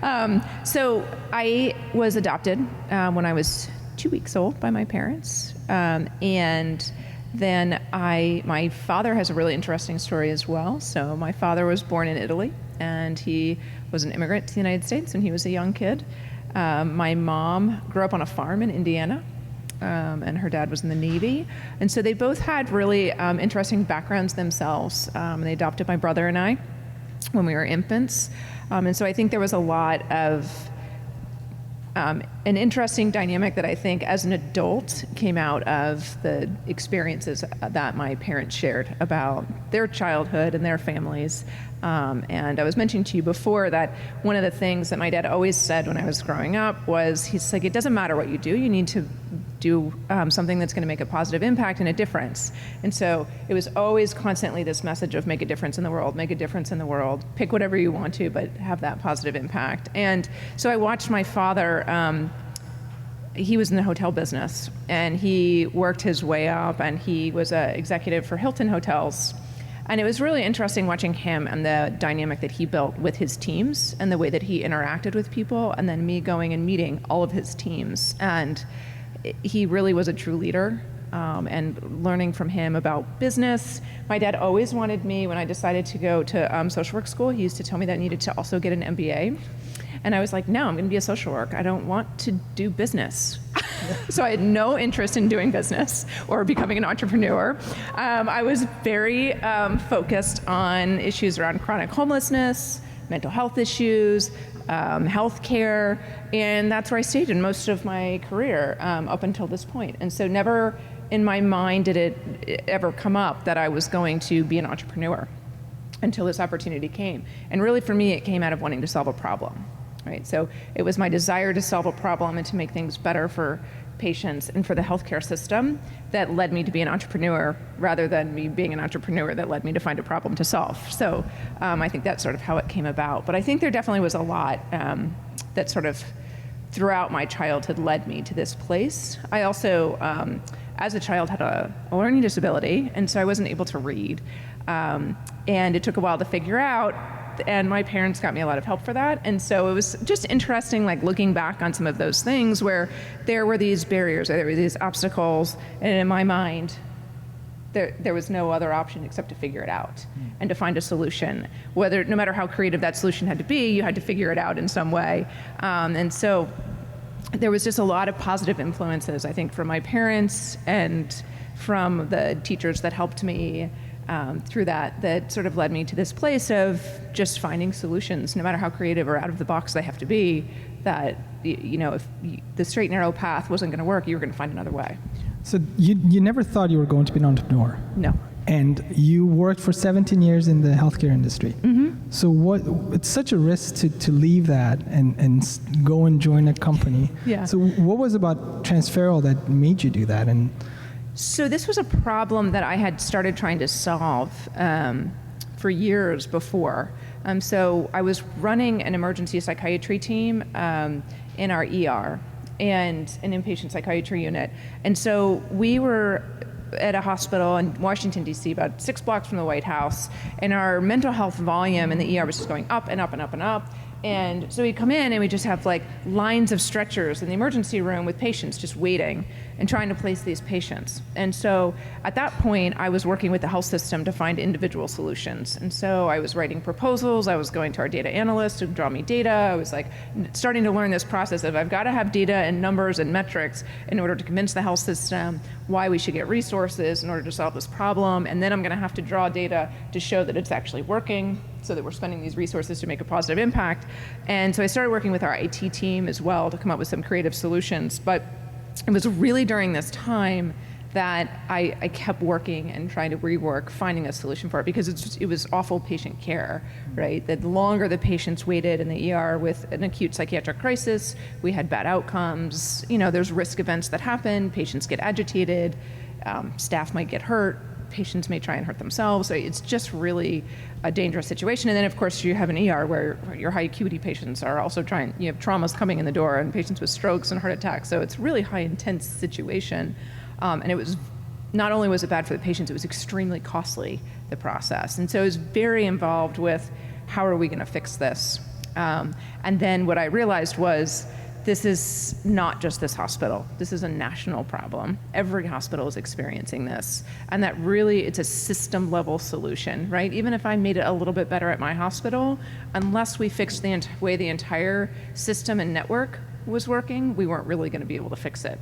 So I was adopted when I was 2 weeks old by my parents. And then my father has a really interesting story as well. So my father was born in Italy, and he was an immigrant to the United States when he was a young kid. My mom grew up on a farm in Indiana, and her dad was in the Navy. And so they both had really interesting backgrounds themselves. They adopted my brother and I when we were infants. And so I think there was a lot of an interesting dynamic that I think as an adult came out of the experiences that my parents shared about their childhood and their families. And I was mentioning to you before that one of the things that my dad always said when I was growing up was, he's like, it doesn't matter what you do, you need to do something that's going to make a positive impact and a difference. And so it was always constantly this message of make a difference in the world, make a difference in the world, pick whatever you want to, but have that positive impact. And so I watched my father, he was in the hotel business, and he worked his way up, and he was an executive for Hilton Hotels. And it was really interesting watching him and the dynamic that he built with his teams and the way that he interacted with people, and then me going and meeting all of his teams. And he really was a true leader, and learning from him about business. My dad always wanted me, when I decided to go to social work school, he used to tell me that I needed to also get an MBA. And I was like, no, I'm going to be a social worker. I don't want to do business. So I had no interest in doing business or becoming an entrepreneur. I was very focused on issues around chronic homelessness, mental health issues, healthcare, and that's where I stayed in most of my career up until this point. And so never in my mind did it ever come up that I was going to be an entrepreneur until this opportunity came. And really for me, it came out of wanting to solve a problem. Right? So it was my desire to solve a problem and to make things better for patients and for the healthcare system that led me to be an entrepreneur, rather than me being an entrepreneur that led me to find a problem to solve. So I think that's sort of how it came about. But I think there definitely was a lot that sort of throughout my childhood led me to this place. I also, as a child, had a learning disability, and so I wasn't able to read. And it took a while to figure out, and my parents got me a lot of help for that. And so it was just interesting, like looking back on some of those things where there were these barriers, or there were these obstacles, and in my mind, there was no other option except to figure it out and to find a solution. No matter how creative that solution had to be, you had to figure it out in some way. And so there was just a lot of positive influences, I think, from my parents and from the teachers that helped me through that sort of led me to this place of just finding solutions, no matter how creative or out of the box they have to be, that, if the straight narrow path wasn't going to work, you were going to find another way. So you never thought you were going to be an entrepreneur? No. And you worked for 17 years in the healthcare industry. Mm-hmm. So it's such a risk to leave that and go and join a company. Yeah. So what was about XFERALL that made you do that? And so this was a problem that I had started trying to solve for years before. So I was running an emergency psychiatry team in our ER and an inpatient psychiatry unit. And so we were at a hospital in Washington, D.C., about 6 blocks from the White House, and our mental health volume in the ER was just going up and up and up and up. And so we'd come in and we just have like lines of stretchers in the emergency room with patients just waiting and trying to place these patients. And so at that point, I was working with the health system to find individual solutions. And so I was writing proposals, I was going to our data analyst to draw me data. I was like starting to learn this process of I've got to have data and numbers and metrics in order to convince the health system why we should get resources in order to solve this problem. And then I'm going to have to draw data to show that it's actually working, so that we're spending these resources to make a positive impact. And so I started working with our IT team as well to come up with some creative solutions. But it was really during this time that I kept working and trying to rework, finding a solution for it, because it was awful patient care, right? The longer the patients waited in the ER with an acute psychiatric crisis, we had bad outcomes. There's risk events that happen, patients get agitated, staff might get hurt, patients may try and hurt themselves. So it's just really a dangerous situation. And then of course you have an ER where your high acuity patients are also you have traumas coming in the door and patients with strokes and heart attacks. So it's really high intense situation. And it was, not only was it bad for the patients, it was extremely costly, the process. And so I was very involved with how are we going to fix this? And then what I realized was, this is not just this hospital. This is a national problem. Every hospital is experiencing this. And that really, it's a system level solution, right? Even if I made it a little bit better at my hospital, unless we fixed the way the entire system and network was working, we weren't really gonna be able to fix it.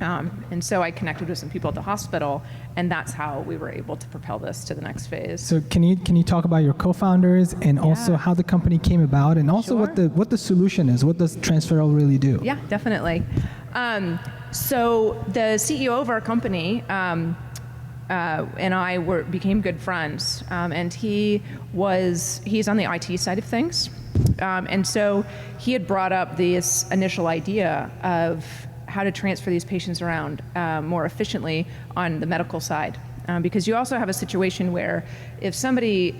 And so I connected with some people at the hospital, and that's how we were able to propel this to the next phase. So can you talk about your co-founders and also how the company came about, and also Sure. what the solution is? What does XFERALL really do? Yeah, definitely. So the CEO of our company and I became good friends, and he's on the IT side of things, and so he had brought up this initial idea of how to transfer these patients around more efficiently on the medical side, because you also have a situation where if somebody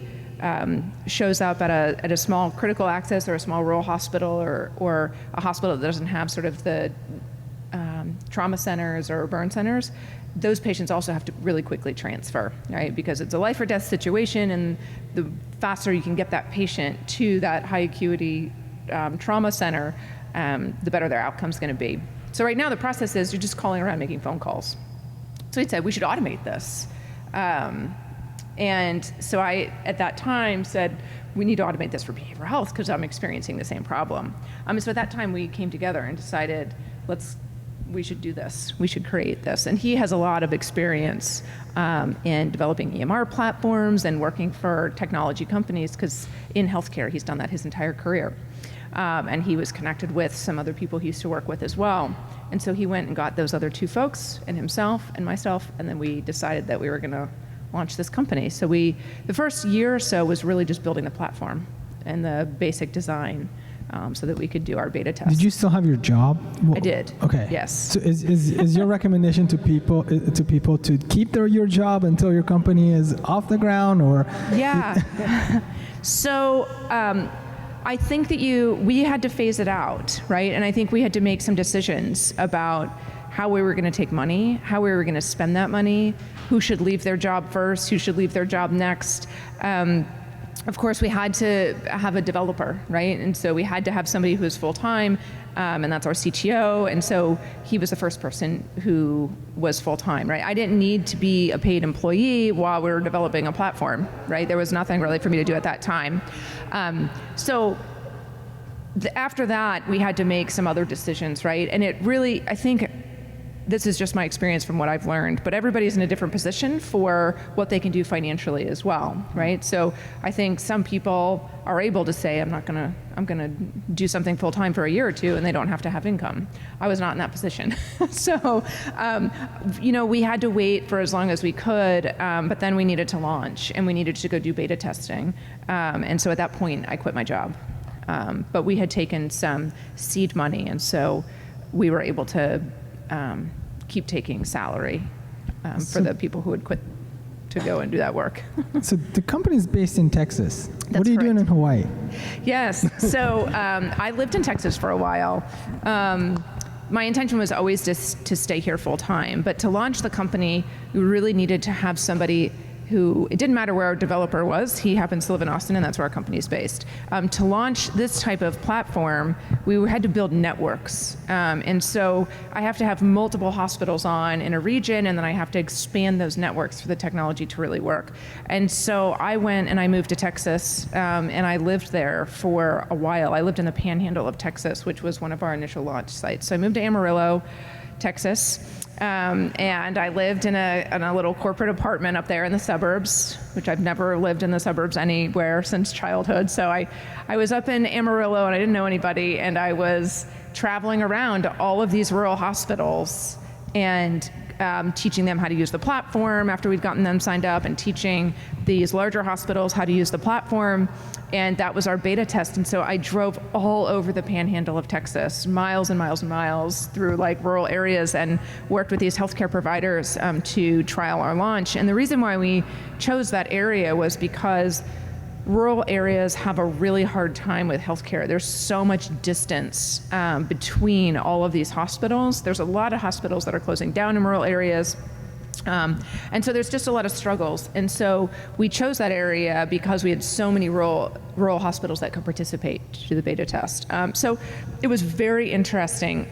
shows up at a small critical access or a small rural hospital or a hospital that doesn't have sort of the trauma centers or burn centers, those patients also have to really quickly transfer, right? Because it's a life or death situation, and the faster you can get that patient to that high acuity trauma center, the better their outcome's gonna be. So right now the process is you're just calling around making phone calls. So he said, we should automate this. And so I, at that time, said, we need to automate this for behavioral health because I'm experiencing the same problem. So at that time we came together and decided, we should do this. We should create this. And he has a lot of experience in developing EMR platforms and working for technology companies, because in healthcare, he's done that his entire career. And he was connected with some other people he used to work with as well. And so he went and got those other two folks, and himself and myself, and then we decided that we were gonna launch this company. So the first year or so was really just building the platform and the basic design, so that we could do our beta test. Did you still have your job? I did. Okay. Yes. So is your recommendation to people to keep your job until your company is off the ground, or? Yeah. So I think that we had to phase it out, right? And I think we had to make some decisions about how we were going to take money, how we were going to spend that money, who should leave their job first, who should leave their job next. Of course, we had to have a developer, right? And so we had to have somebody who was full-time, and that's our CTO. And so he was the first person who was full-time, right? I didn't need to be a paid employee while we were developing a platform, right? There was nothing really for me to do at that time. After that, we had to make some other decisions, right? And it really, I think, this is just my experience from what I've learned, but everybody's in a different position for what they can do financially as well, right? So I think some people are able to say, I'm gonna do something full time for a year or two, and they don't have to have income. I was not in that position. So, we had to wait for as long as we could, but then we needed to launch, and we needed to go do beta testing. And so at that point, I quit my job. But we had taken some seed money, and so we were able to keep taking salary for the people who would quit to go and do that work. So the company is based in Texas. That's what are you doing in Hawaii? Yes, so I lived in Texas for a while. My intention was always just to stay here full time, but to launch the company, we really needed to have somebody who, it didn't matter where our developer was, he happens to live in Austin, and that's where our company is based. To launch this type of platform, we had to build networks. And so I have to have multiple hospitals on in a region, and then I have to expand those networks for the technology to really work. And so I went and I moved to Texas, and I lived there for a while. I lived in the panhandle of Texas, which was one of our initial launch sites. So I moved to Amarillo, Texas, and I lived in a little corporate apartment up there in the suburbs, which I've never lived in the suburbs anywhere since childhood. So I was up in Amarillo, and I didn't know anybody, and I was traveling around to all of these rural hospitals and teaching them how to use the platform after we'd gotten them signed up, and teaching these larger hospitals how to use the platform. And that was our beta test. And so I drove all over the panhandle of Texas, miles and miles and miles through like rural areas, and worked with these healthcare providers to trial our launch. And the reason why we chose that area was because rural areas have a really hard time with healthcare. There's so much distance between all of these hospitals. There's a lot of hospitals that are closing down in rural areas. And so there's just a lot of struggles. And so we chose that area because we had so many rural hospitals that could participate to do the beta test. So it was very interesting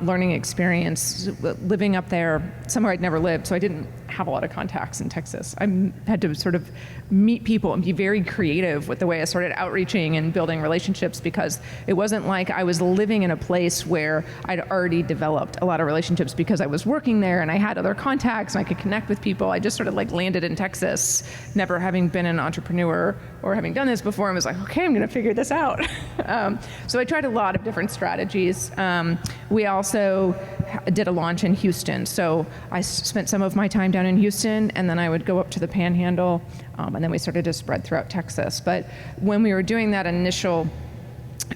learning experience living up there, somewhere I'd never lived. So I didn't have a lot of contacts in Texas. I had to sort of meet people and be very creative with the way I started outreaching and building relationships, because it wasn't like I was living in a place where I'd already developed a lot of relationships because I was working there and I had other contacts and I could connect with people. I just sort of like landed in Texas, never having been an entrepreneur or having done this before, and was like, okay, I'm going to figure this out. So I tried a lot of different strategies. We also did a launch in Houston. So I spent some of my time down in Houston, and then I would go up to the Panhandle, and then we started to spread throughout Texas. But when we were doing that initial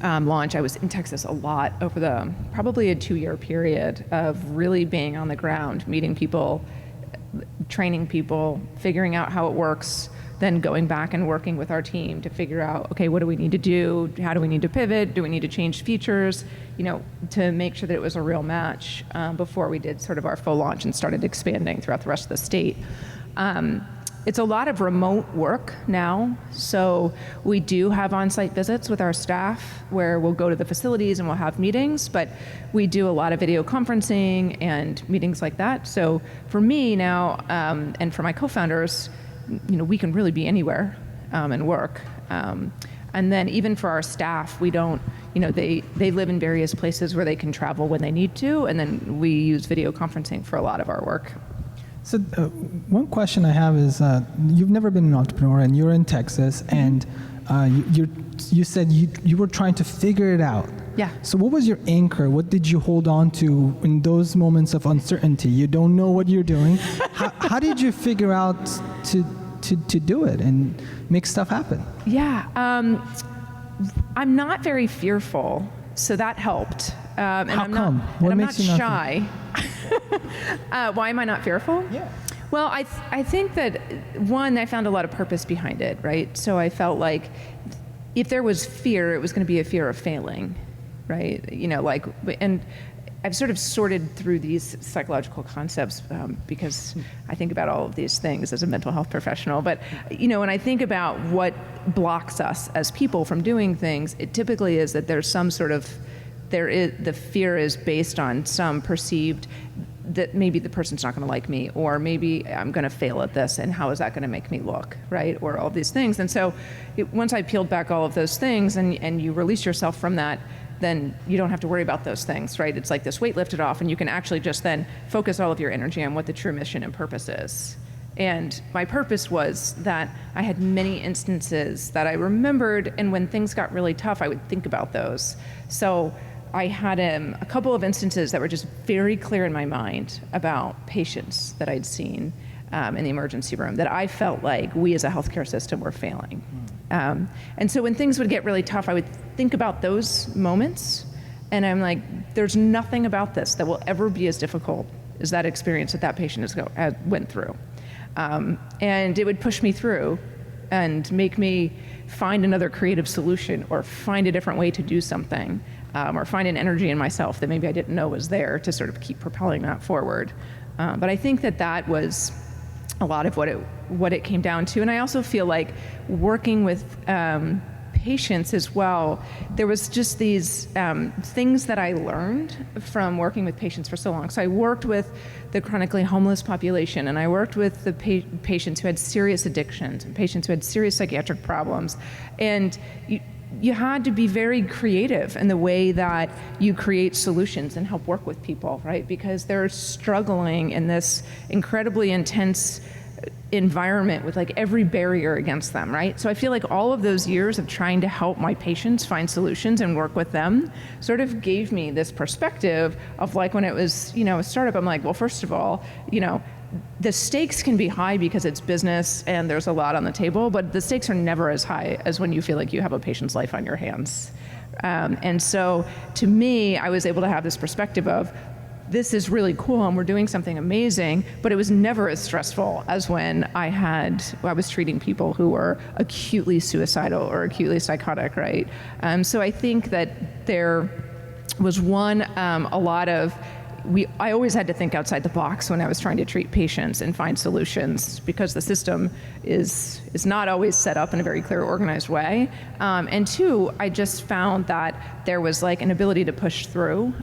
launch, I was in Texas a lot over probably a 2-year period of really being on the ground, meeting people, training people, figuring out how it works, then going back and working with our team to figure out, okay, what do we need to do? How do we need to pivot? Do we need to change features? To make sure that it was a real match before we did sort of our full launch and started expanding throughout the rest of the state. It's a lot of remote work now. So we do have on-site visits with our staff where we'll go to the facilities and we'll have meetings, but we do a lot of video conferencing and meetings like that. So for me now, and for my co-founders, we can really be anywhere and work. And then even for our staff, we don't, they live in various places where they can travel when they need to, and then we use video conferencing for a lot of our work. So one question I have is, you've never been an entrepreneur, and you're in Texas, and you said you were trying to figure it out. Yeah. So what was your anchor? What did you hold on to in those moments of uncertainty? You don't know what you're doing. How did you figure out to do it and make stuff happen? Yeah. I'm not very fearful, so that helped. And How I'm come? Not, What and I'm makes not you not shy. Why am I not fearful? Yeah. Well, I think that, one, I found a lot of purpose behind it, right? So I felt like if there was fear, it was going to be a fear of failing, right? And I've sort of sorted through these psychological concepts because I think about all of these things as a mental health professional. But, when I think about what blocks us as people from doing things, it typically is that there's some sort of, the fear is based on some perceived that maybe the person's not going to like me, or maybe I'm going to fail at this, and how is that going to make me look, right? Or all these things. And so once I peeled back all of those things and you release yourself from that, then you don't have to worry about those things, right? It's like this weight lifted off, and you can actually just then focus all of your energy on what the true mission and purpose is. And my purpose was that I had many instances that I remembered, and when things got really tough, I would think about those. So I had a couple of instances that were just very clear in my mind about patients that I'd seen in the emergency room that I felt like we as a healthcare system were failing. And so when things would get really tough, I would think about those moments, and I'm like, there's nothing about this that will ever be as difficult as that experience that patient went through. And it would push me through and make me find another creative solution, or find a different way to do something, or find an energy in myself that maybe I didn't know was there to sort of keep propelling that forward. But I think that was a lot of what it came down to. And I also feel like working with patients as well, there was just these things that I learned from working with patients for so long. So I worked with the chronically homeless population, and I worked with the patients who had serious addictions, and patients who had serious psychiatric problems. And you had to be very creative in the way that you create solutions and help work with people, right? Because they're struggling in this incredibly intense environment with like every barrier against them, right? So I feel like all of those years of trying to help my patients find solutions and work with them sort of gave me this perspective of like, when it was, a startup, I'm like, well, first of all, the stakes can be high because it's business and there's a lot on the table, but the stakes are never as high as when you feel like you have a patient's life on your hands. And so to me, I was able to have this perspective of, this is really cool and we're doing something amazing, but it was never as stressful as when I was treating people who were acutely suicidal or acutely psychotic, right? So I think that there was a lot of I always had to think outside the box when I was trying to treat patients and find solutions, because the system is not always set up in a very clear, organized way. And two, I just found that there was like an ability to push through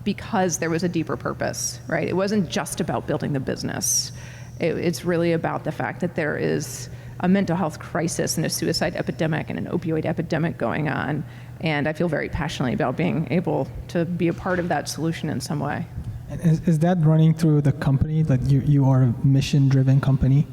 because there was a deeper purpose, right? It wasn't just about building the business. It's really about the fact that there is a mental health crisis and a suicide epidemic and an opioid epidemic going on. And I feel very passionately about being able to be a part of that solution in some way. And is that running through the company, that you are a mission-driven company?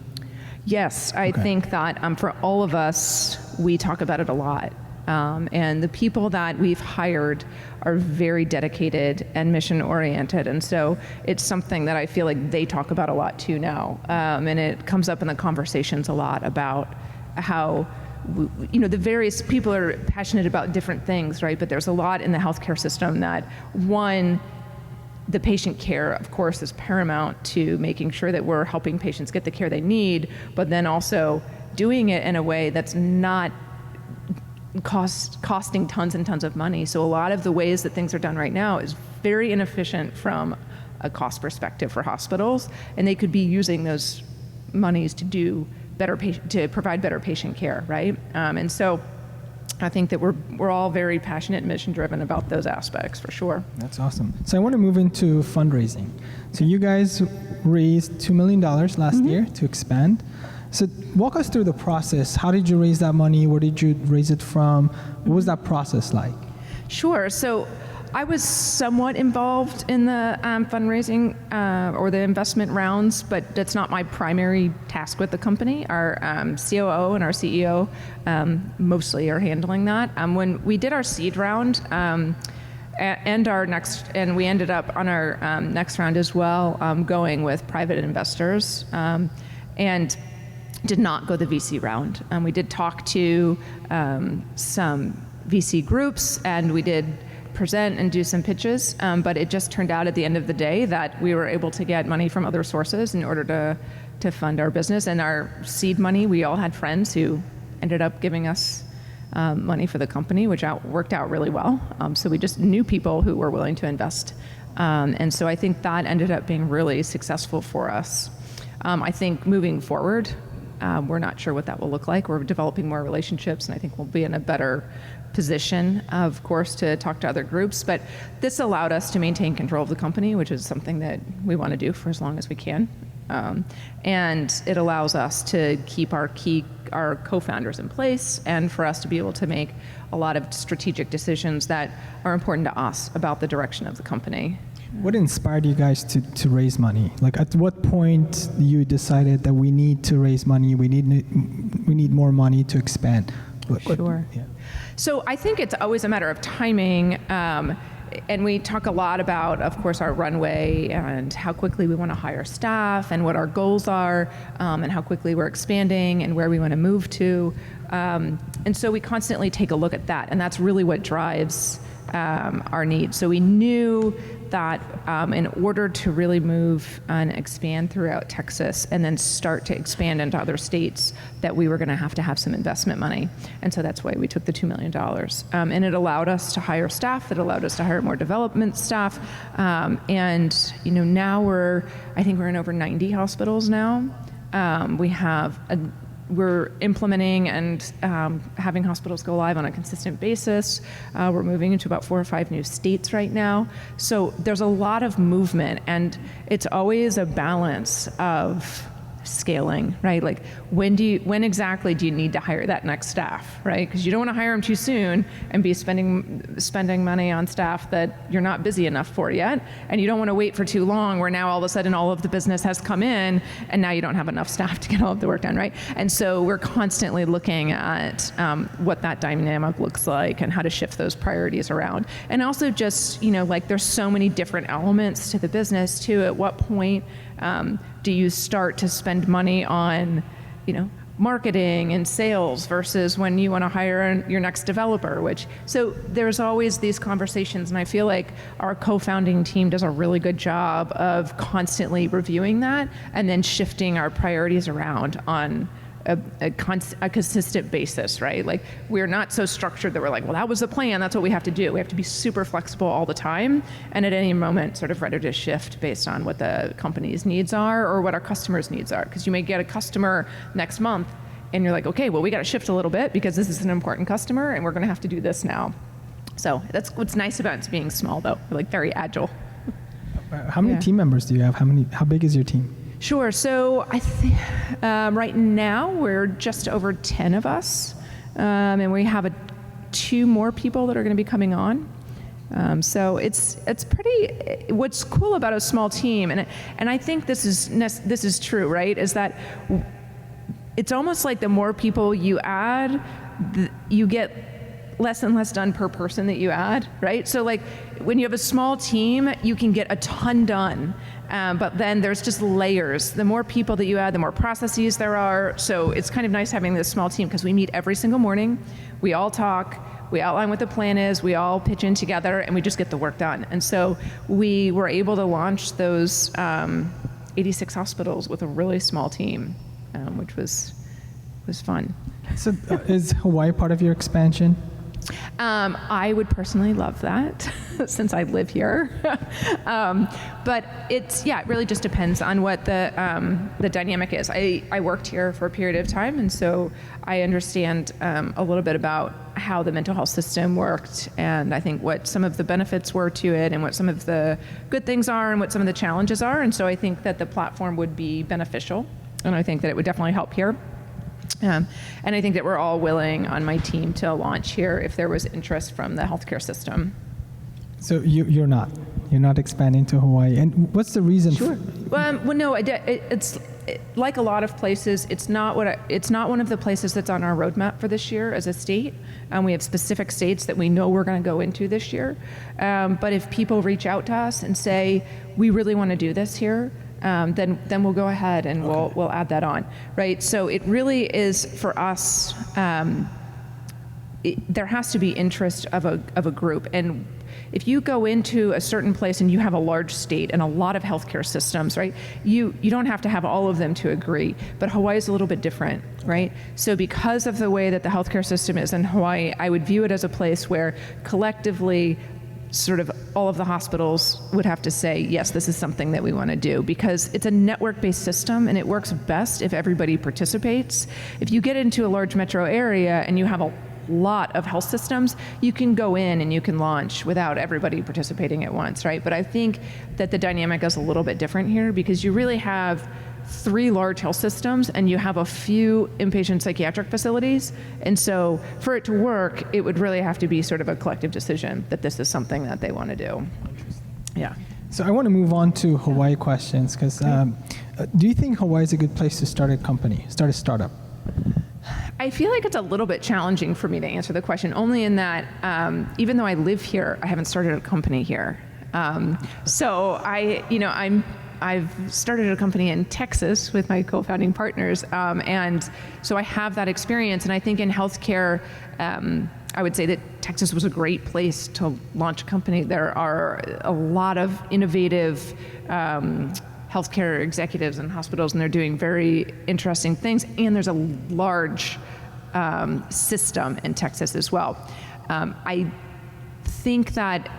Yes, I think that for all of us, we talk about it a lot. And the people that we've hired are very dedicated and mission-oriented. And so it's something that I feel like they talk about a lot too now. And it comes up in the conversations a lot about how the various people are passionate about different things, right? But there's a lot in the healthcare system that, one, the patient care, of course, is paramount to making sure that we're helping patients get the care they need, but then also doing it in a way that's not costing tons and tons of money. So a lot of the ways that things are done right now is very inefficient from a cost perspective for hospitals, and they could be using those monies to do to provide better patient care, right? And so I think that we're all very passionate and mission-driven about those aspects, for sure. That's awesome. So I want to move into fundraising. So you guys raised $2 million last year to expand. So walk us through the process. How did you raise that money? Where did you raise it from? What was that process like? Sure. So I was somewhat involved in the fundraising or the investment rounds, but that's not my primary task with the company. Our COO and our CEO mostly are handling that. When we did our seed round and we ended up on our next round as well, going with private investors, and did not go the VC round. We did talk to some VC groups, and we did present and do some pitches, but it just turned out at the end of the day that we were able to get money from other sources in order to fund our business. And our seed money, we all had friends who ended up giving us money for the company, which worked out really well. So we just knew people who were willing to invest. And so I think that ended up being really successful for us. I think moving forward, we're not sure what that will look like. We're developing more relationships, and I think we'll be in a better position, of course, to talk to other groups. But this allowed us to maintain control of the company, which is something that we want to do for as long as we can. And it allows us to keep our co-founders in place, and for us to be able to make a lot of strategic decisions that are important to us about the direction of the company. What inspired you guys to raise money? Like, at what point you decided that we need to raise money, we need more money to expand? Sure. Yeah. So I think it's always a matter of timing, and we talk a lot about, of course, our runway and how quickly we want to hire staff and what our goals are, and how quickly we're expanding and where we want to move to. And so we constantly take a look at that, and that's really what drives our needs. So we knew that in order to really move and expand throughout Texas and then start to expand into other states, that we were going to have some investment money. And so that's why we took the $2 million. And it allowed us to hire staff. It allowed us to hire more development staff. And now I think we're in over 90 hospitals now. We're implementing and having hospitals go live on a consistent basis. We're moving into about 4 or 5 new states right now. So there's a lot of movement, and it's always a balance of scaling, right? Like, when exactly do you need to hire that next staff, right? Because you don't want to hire them too soon and be spending money on staff that you're not busy enough for yet, and you don't want to wait for too long where now all of a sudden all of the business has come in and now you don't have enough staff to get all of the work done, right? And so we're constantly looking at what that dynamic looks like and how to shift those priorities around. And also just, there's so many different elements to the business too. At what point do you start to spend money on, marketing and sales versus when you want to hire your next developer, so there's always these conversations, and I feel like our co-founding team does a really good job of constantly reviewing that and then shifting our priorities around on a consistent basis, right? Like, we're not so structured that we're like, well, that was the plan, that's what we have to do. We have to be super flexible all the time, and at any moment sort of ready to shift based on what the company's needs are or what our customers' needs are. Because you may get a customer next month and you're like, okay, well, we got to shift a little bit because this is an important customer and we're going to have to do this now. So that's what's nice about it being small, though. We're like very agile. How many team members do you have? How big is your team? Sure. So I think right now we're just over 10 of us, and we have 2 more people that are going to be coming on. So it's pretty. What's cool about a small team, and I think this is true, right? Is that it's almost like the more people you add, you get less and less done per person that you add, right? So like when you have a small team, you can get a ton done. But then there's just layers. The more people that you add, the more processes there are. So it's kind of nice having this small team because we meet every single morning. We all talk. We outline what the plan is. We all pitch in together, and we just get the work done. And so we were able to launch those 86 hospitals with a really small team, which was fun. So is Hawaii part of your expansion? I would personally love that since I live here. But it really just depends on what the dynamic is. I worked here for a period of time, and so I understand a little bit about how the mental health system worked, and I think what some of the benefits were to it, and what some of the good things are, and what some of the challenges are. And so I think that the platform would be beneficial, and I think that it would definitely help here. And I think that we're all willing on my team to launch here if there was interest from the healthcare system. So you're not expanding to Hawaii, and what's the reason? Sure. Well, no, it's like a lot of places. It's not one of the places that's on our roadmap for this year as a state. We have specific states that we know we're going to go into this year. But if people reach out to us and say we really want to do this here, then we'll go ahead and we'll add that on, right? So it really is for us. There has to be interest of a group, and if you go into a certain place and you have a large state and a lot of healthcare systems, right? You don't have to have all of them to agree, but Hawaii is a little bit different, right? So because of the way that the healthcare system is in Hawaii, I would view it as a place where collectively sort of all of the hospitals would have to say, yes, this is something that we want to do, because it's a network-based system and it works best if everybody participates. If you get into a large metro area and you have a lot of health systems, you can go in and you can launch without everybody participating at once, right? But I think that the dynamic is a little bit different here because you really have 3 large health systems and you have a few inpatient psychiatric facilities. And so for it to work, it would really have to be sort of a collective decision that this is something that they want to do. Yeah. So I want to move on to Hawaii questions because do you think Hawaii is a good place to start a startup? I feel like it's a little bit challenging for me to answer the question, only in that even though I live here, I haven't started a company here. So I've started a company in Texas with my co-founding partners, and so I have that experience. And I think in healthcare, I would say that Texas was a great place to launch a company. There are a lot of innovative healthcare executives and hospitals, and they're doing very interesting things. And there's a large system in Texas as well. I think that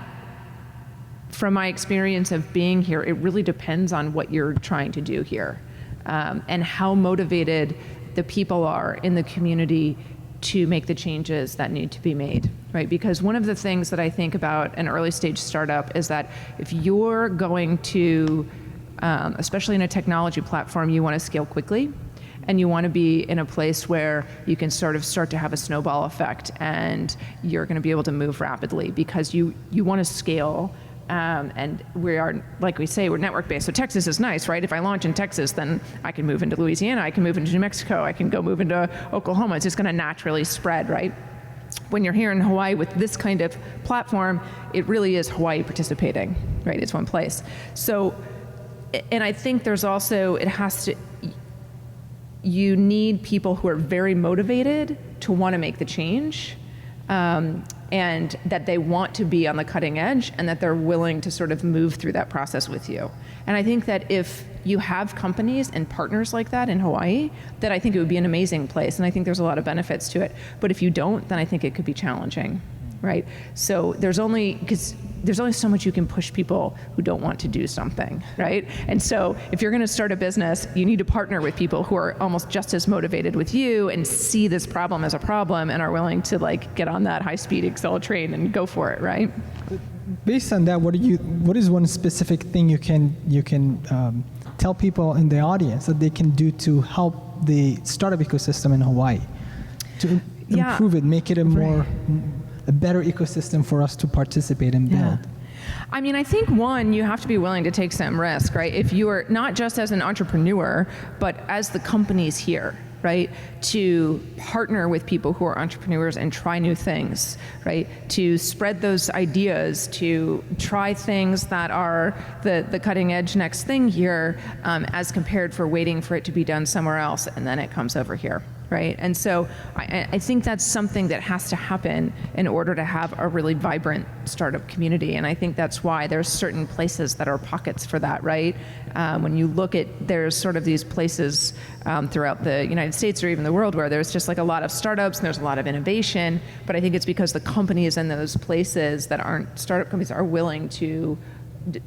from my experience of being here, it really depends on what you're trying to do here and how motivated the people are in the community to make the changes that need to be made, right? Because one of the things that I think about an early stage startup is that if you're going to, especially in a technology platform, you want to scale quickly and you want to be in a place where you can sort of start to have a snowball effect and you're going to be able to move rapidly because you want to scale. And we are, like we say, we're network-based. So Texas is nice, right? If I launch in Texas, then I can move into Louisiana, I can move into New Mexico, I can go move into Oklahoma. It's just going to naturally spread, right? When you're here in Hawaii with this kind of platform, it really is Hawaii participating, right? It's one place. So, and I think there's also, you need people who are very motivated to want to make the change. And that they want to be on the cutting edge and that they're willing to sort of move through that process with you. And I think that if you have companies and partners like that in Hawaii, that I think it would be an amazing place. And I think there's a lot of benefits to it. But if you don't, then I think it could be challenging, right? So there's only so much you can push people who don't want to do something, right? And so if you're going to start a business, you need to partner with people who are almost just as motivated with you and see this problem as a problem and are willing to like get on that high-speed Excel train and go for it, right? Based on that, what is one specific thing you can tell people in the audience that they can do to help the startup ecosystem in Hawaii to improve it, make it a better ecosystem for us to participate and build? Yeah. I mean, I think one, you have to be willing to take some risk, right? If you are not just as an entrepreneur, but as the companies here, right? To partner with people who are entrepreneurs and try new things, right? To spread those ideas, to try things that are the cutting edge next thing here, as compared for waiting for it to be done somewhere else and then it comes over here. Right? And so I think that's something that has to happen in order to have a really vibrant startup community. And I think that's why there's certain places that are pockets for that, right? When you look at, there's sort of these places throughout the United States or even the world where there's just like a lot of startups and there's a lot of innovation. But I think it's because the companies in those places that aren't startup companies are willing to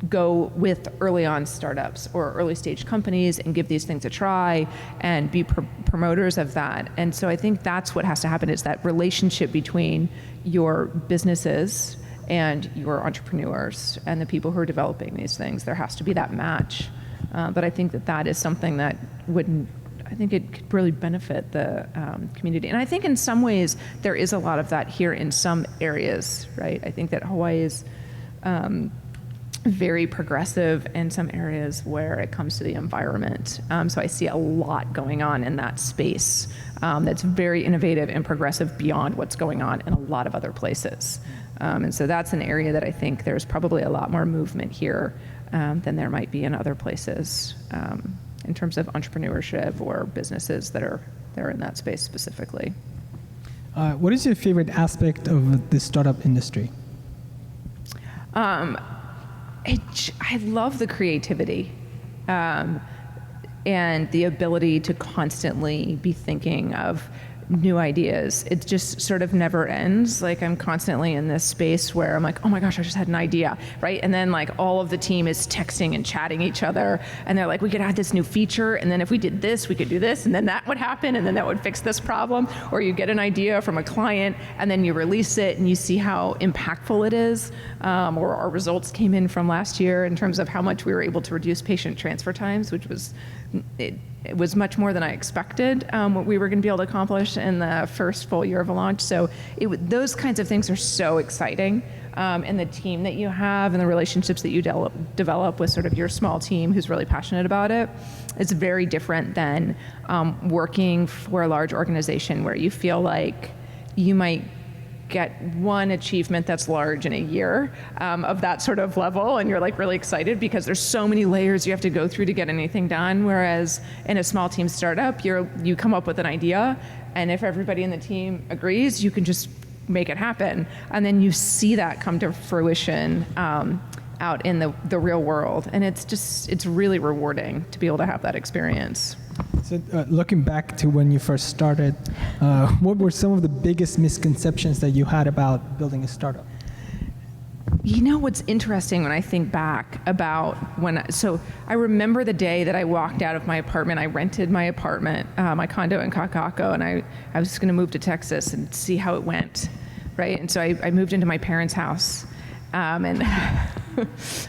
go with early on startups or early stage companies and give these things a try and be promoters of that. And so I think that's what has to happen, is that relationship between your businesses and your entrepreneurs and the people who are developing these things. There has to be that match. But I think that is something that I think it could really benefit the community. And I think in some ways there is a lot of that here in some areas, right? I think that Hawaii is very progressive in some areas where it comes to the environment. So I see a lot going on in that space that's very innovative and progressive beyond what's going on in a lot of other places. And so that's an area that I think there's probably a lot more movement here than there might be in other places in terms of entrepreneurship or businesses that are in that space specifically. What is your favorite aspect of the startup industry? I love the creativity and the ability to constantly be thinking of new ideas. It just sort of never ends. Like I'm constantly in this space where I'm like, oh my gosh, I just had an idea, right? And then like all of the team is texting and chatting each other and they're like, we could add this new feature, and then if we did this, we could do this, and then that would happen, and then that would fix this problem. Or you get an idea from a client and then you release it and you see how impactful it is. Or our results came in from last year in terms of how much we were able to reduce patient transfer times, which was it was much more than I expected what we were going to be able to accomplish in the first full year of a launch. So those kinds of things are so exciting. And the team that you have and the relationships that you develop with sort of your small team who's really passionate about it is very different than working for a large organization where you feel like you might get one achievement that's large in a year of that sort of level, and you're like really excited because there's so many layers you have to go through to get anything done. Whereas in a small team startup, you come up with an idea, and if everybody in the team agrees, you can just make it happen. And then you see that come to fruition out in the real world. And it's really rewarding to be able to have that experience. So looking back to when you first started, what were some of the biggest misconceptions that you had about building a startup? You know what's interesting when I think back about so I remember the day that I walked out of my apartment. I rented my apartment, my condo in Kakako, and I was just going to move to Texas and see how it went, right? And so I moved into my parents' house, and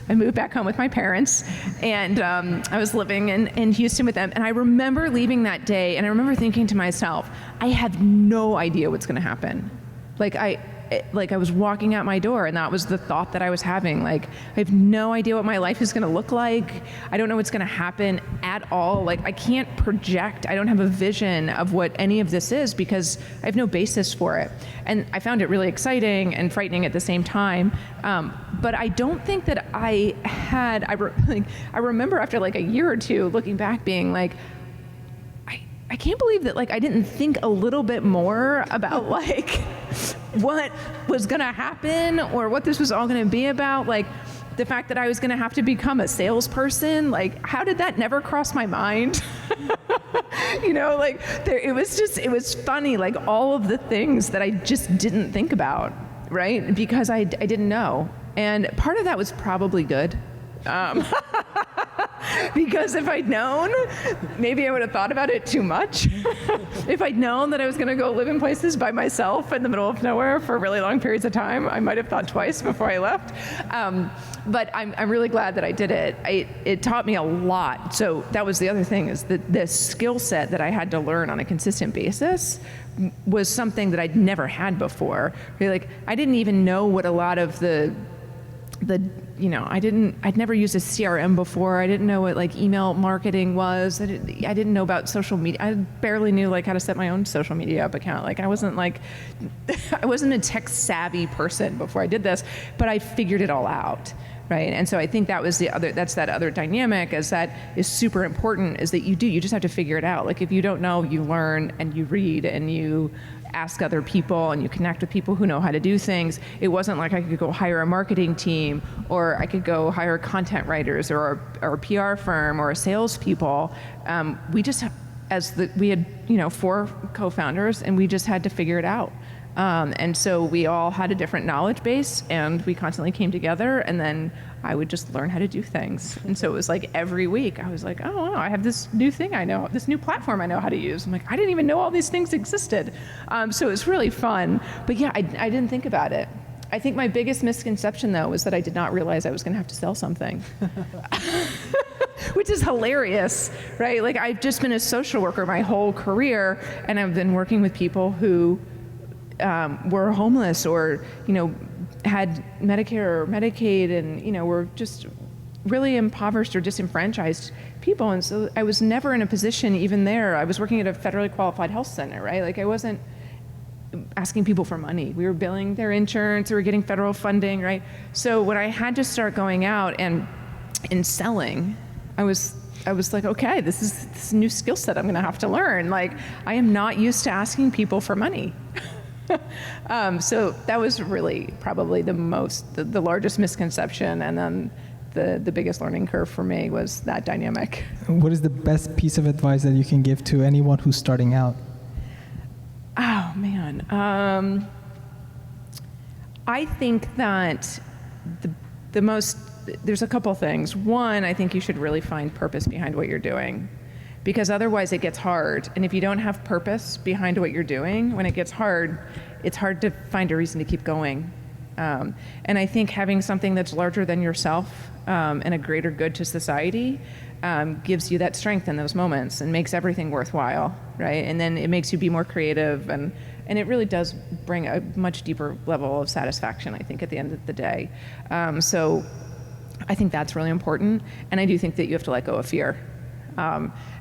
I moved back home with my parents, and I was living in Houston with them. And I remember leaving that day, and I remember thinking to myself, I have no idea what's going to happen. Like I was walking out my door, and that was the thought that I was having. Like, I have no idea what my life is going to look like. I don't know what's going to happen at all. Like, I can't project. I don't have a vision of what any of this is because I have no basis for it. And I found it really exciting and frightening at the same time. But I don't think that I had, I remember after like a year or two looking back being like, I can't believe that like I didn't think a little bit more about like what was gonna happen or what this was all gonna be about. Like the fact that I was going to have to become a salesperson, like, how did that never cross my mind? It was funny, like all of the things that I just didn't think about, right? Because I didn't know. And part of that was probably good. Because if I'd known, maybe I would have thought about it too much. If I'd known that I was going to go live in places by myself in the middle of nowhere for really long periods of time, I might have thought twice before I left. But I'm really glad that I did it. It taught me a lot. So that was the other thing, is that the skill set that I had to learn on a consistent basis was something that I'd never had before. Like, I didn't even know what a lot of I'd never used a CRM before. I didn't know what like email marketing was. I didn't know about social media. I barely knew like how to set my own social media up account. Like I wasn't a tech savvy person before I did this, but I figured it all out. Right. And so I think that's that other dynamic that is super important, is that you just have to figure it out. Like if you don't know, you learn and you read and you ask other people and you connect with people who know how to do things. It wasn't like I could go hire a marketing team, or I could go hire content writers or a PR firm or a salespeople. We had 4 co-founders, and we just had to figure it out. And so we all had a different knowledge base, and we constantly came together, and then I would just learn how to do things. And so it was like every week I was like, oh, wow, I have this new thing I know, this new platform I know how to use. I'm like, I didn't even know all these things existed. So it was really fun. But yeah, I didn't think about it. I think my biggest misconception, though, was that I did not realize I was going to have to sell something. Which is hilarious, right? Like, I've just been a social worker my whole career, and I've been working with people who were homeless or, had Medicare or Medicaid and, were just really impoverished or disenfranchised people. And so I was never in a position, even there, I was working at a federally qualified health center, right? Like I wasn't asking people for money. We were billing their insurance, we were getting federal funding, right? So when I had to start going out and selling, I was like, okay, this is a new skill set I'm gonna have to learn. Like, I am not used to asking people for money. So that was really probably the largest misconception, and then the biggest learning curve for me was that dynamic. What is the best piece of advice that you can give to anyone who's starting out? Oh man, I think that there's a couple things. One, I think you should really find purpose behind what you're doing, because otherwise it gets hard. And if you don't have purpose behind what you're doing, when it gets hard, it's hard to find a reason to keep going. And I think having something that's larger than yourself and a greater good to society gives you that strength in those moments and makes everything worthwhile, right? And then it makes you be more creative, and it really does bring a much deeper level of satisfaction, I think, at the end of the day. So I think that's really important, and I do think that you have to let go of fear.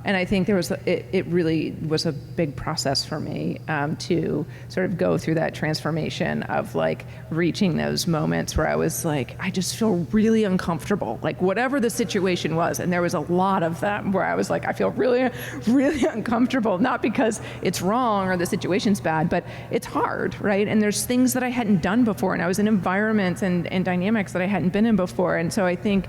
And I think it really was a big process for me to sort of go through that transformation of like reaching those moments where I was like, I just feel really uncomfortable, like whatever the situation was. And there was a lot of them where I was like, I feel really, really uncomfortable, not because it's wrong or the situation's bad, but it's hard, right? And there's things that I hadn't done before, and I was in environments and dynamics that I hadn't been in before. And so I think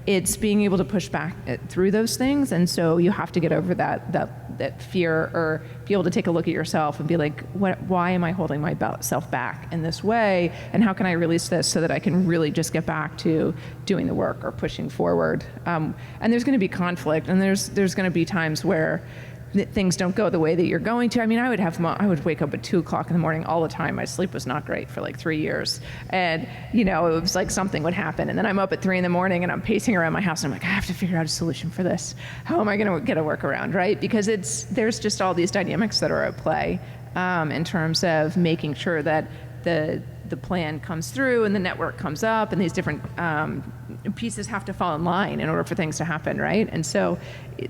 it's being able to push back through those things. And so you have to get over that fear, or be able to take a look at yourself and be like, why am I holding myself back in this way? And how can I release this so that I can really just get back to doing the work or pushing forward? And there's going to be conflict, and there's going to be times where things don't go the way that you're going to. I mean, I would wake up at 2:00 in the morning all the time. My sleep was not great for like 3 years. And, it was like something would happen. And then I'm up at 3 a.m. and I'm pacing around my house and I'm like, I have to figure out a solution for this. How am I going to get a workaround, right? Because there's just all these dynamics that are at play in terms of making sure that the plan comes through and the network comes up, and these different pieces have to fall in line in order for things to happen, right? And so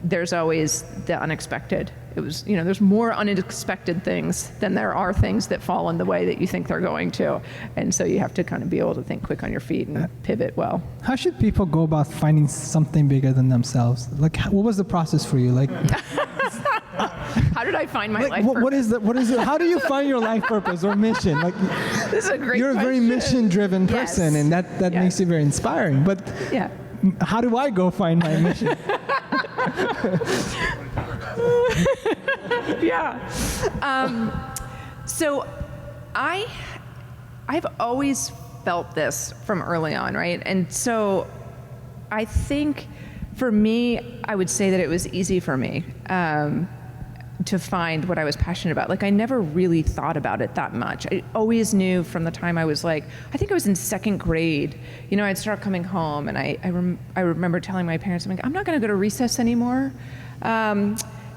there's always the unexpected. There's more unexpected things than there are things that fall in the way that you think they're going to. And so you have to kind of be able to think quick on your feet and pivot well. How should people go about finding something bigger than themselves? Like, what was the process for you? Like, how did I find my life What purpose? is it? How do you find your life purpose or mission? Like, This is a great you're a very question. mission-driven person, Yes. and that Yes. makes you very inspiring. But Yeah. how do I go find my mission? Yeah. So I've always felt this from early on, right? And so I think for me, I would say that it was easy for me to find what I was passionate about. Like, I never really thought about it that much. I always knew from the time I was like, I think I was in second grade, I'd start coming home, and I remember telling my parents, I'm like, I'm not gonna go to recess anymore.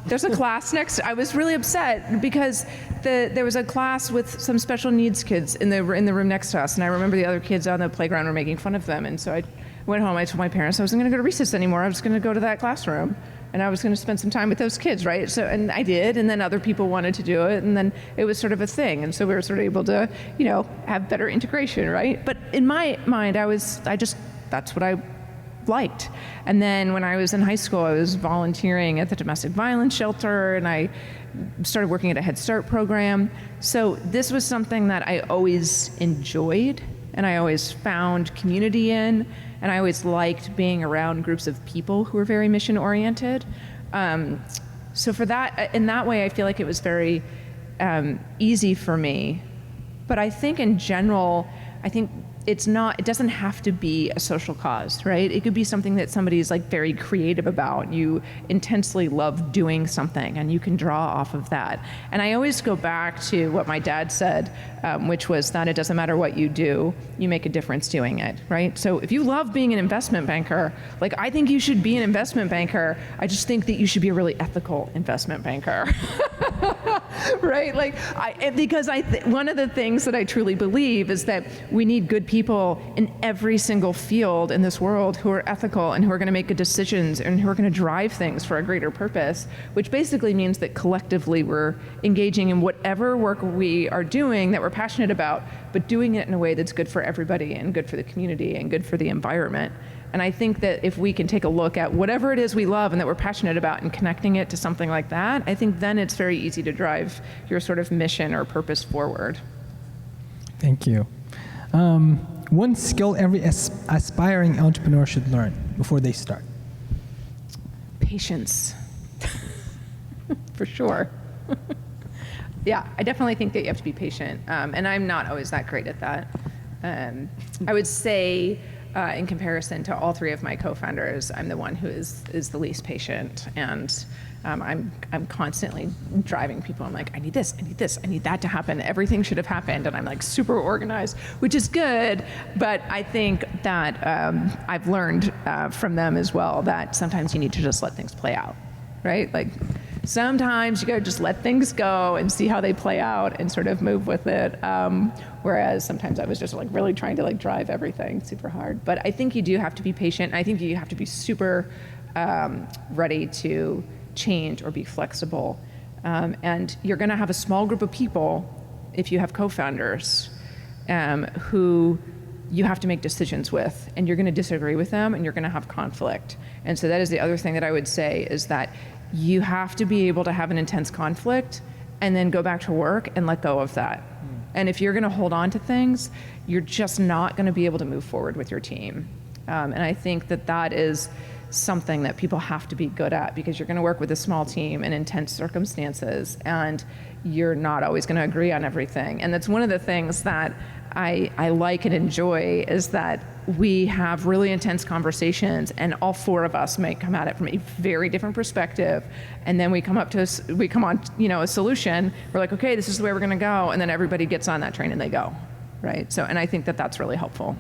There's a class next. I was really upset because there was a class with some special needs kids in the room next to us, and I remember the other kids on the playground were making fun of them, and so I went home. I told my parents I wasn't going to go to recess anymore. I was going to go to that classroom, and I was going to spend some time with those kids, right? So, and I did, and then other people wanted to do it, and then it was sort of a thing, and so we were sort of able to, have better integration, right? But in my mind, that's what I liked. And then when I was in high school, I was volunteering at the domestic violence shelter, and I started working at a Head Start program. So this was something that I always enjoyed, and I always found community in, and I always liked being around groups of people who were very mission oriented. So for that, in that way, I feel like it was very easy for me. But I think in general, it doesn't have to be a social cause, right? It could be something that somebody's like very creative about. You intensely love doing something, and you can draw off of that. And I always go back to what my dad said, which was that it doesn't matter what you do, you make a difference doing it, right? So if you love being an investment banker, like, I think you should be an investment banker. I just think that you should be a really ethical investment banker. Right? Like, because one of the things that I truly believe is that we need good people in every single field in this world who are ethical and who are going to make good decisions and who are going to drive things for a greater purpose, which basically means that collectively we're engaging in whatever work we are doing that we're passionate about, but doing it in a way that's good for everybody and good for the community and good for the environment. And I think that if we can take a look at whatever it is we love and that we're passionate about and connecting it to something like that, I think then it's very easy to drive your sort of mission or purpose forward. Thank you. One skill every aspiring entrepreneur should learn before they start. Patience. For sure. Yeah, I definitely think that you have to be patient. And I'm not always that great at that. I would say, in comparison to all three of my co-founders, I'm the one who is the least patient, and I'm constantly driving people. I'm like, I need this, I need that to happen. Everything should have happened, and I'm like super organized, which is good. But I think that I've learned from them as well that sometimes you need to just let things play out, right? Like, sometimes you gotta just let things go and see how they play out and sort of move with it. Whereas sometimes I was just like really trying to like drive everything super hard. But I think you do have to be patient. I think you have to be super ready to change or be flexible. And you're gonna have a small group of people, if you have co-founders, who you have to make decisions with, and you're gonna disagree with them, and you're gonna have conflict. And so that is the other thing that I would say, is that you have to be able to have an intense conflict and then go back to work and let go of that. And if you're gonna hold on to things, you're just not gonna be able to move forward with your team. And I think that that is something that people have to be good at, because you're gonna work with a small team in intense circumstances, and you're not always gonna agree on everything. And that's one of the things that I like and enjoy, is that we have really intense conversations, and all four of us might come at it from a very different perspective, and then we come on a solution. We're like, okay, this is the way we're going to go, and then everybody gets on that train and they go, right? So, and I think that that's really helpful.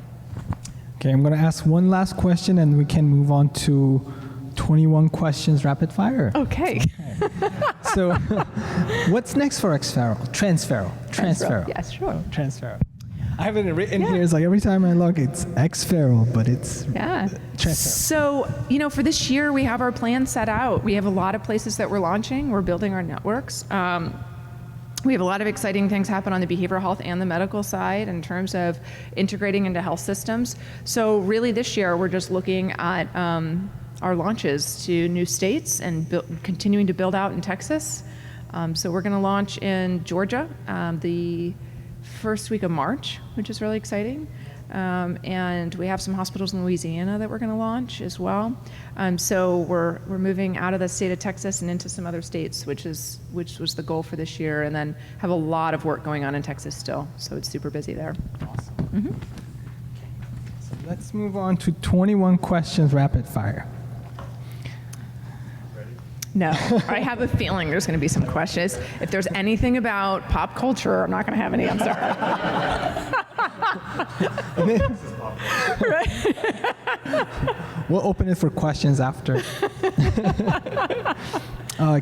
Okay, I'm going to ask one last question, and we can move on to 21 questions rapid fire. Okay. So, what's next for XFERALL? Transferal. Yes, sure. Transferal. I have it written here. It's like every time I log, it's XFERALL, but it's Transferal. So, for this year, we have our plan set out. We have a lot of places that we're launching. We're building our networks. We have a lot of exciting things happen on the behavioral health and the medical side in terms of integrating into health systems. So really this year, we're just looking at our launches to new states and continuing to build out in Texas. So we're going to launch in Georgia the first week of March, which is really exciting. And we have some hospitals in Louisiana that we're going to launch as well. So we're moving out of the state of Texas and into some other states, which was the goal for this year, and then have a lot of work going on in Texas still. So it's super busy there. Awesome. Mm-hmm. So let's move on to 21 questions rapid fire. No, I have a feeling there's going to be some questions. If there's anything about pop culture, I'm not going to have any answer. We'll open it for questions after.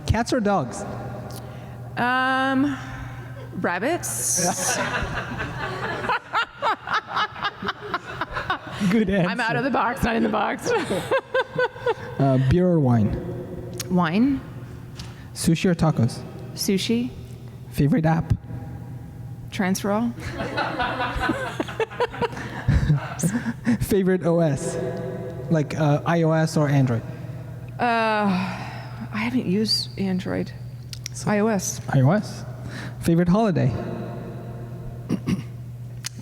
Cats or dogs? Rabbits. Good answer. I'm out of the box, not in the box. Beer or wine? Wine. Sushi or tacos? Sushi. Favorite app? Transferal. Favorite OS? Like iOS or Android? I haven't used Android. iOS. iOS. Favorite holiday?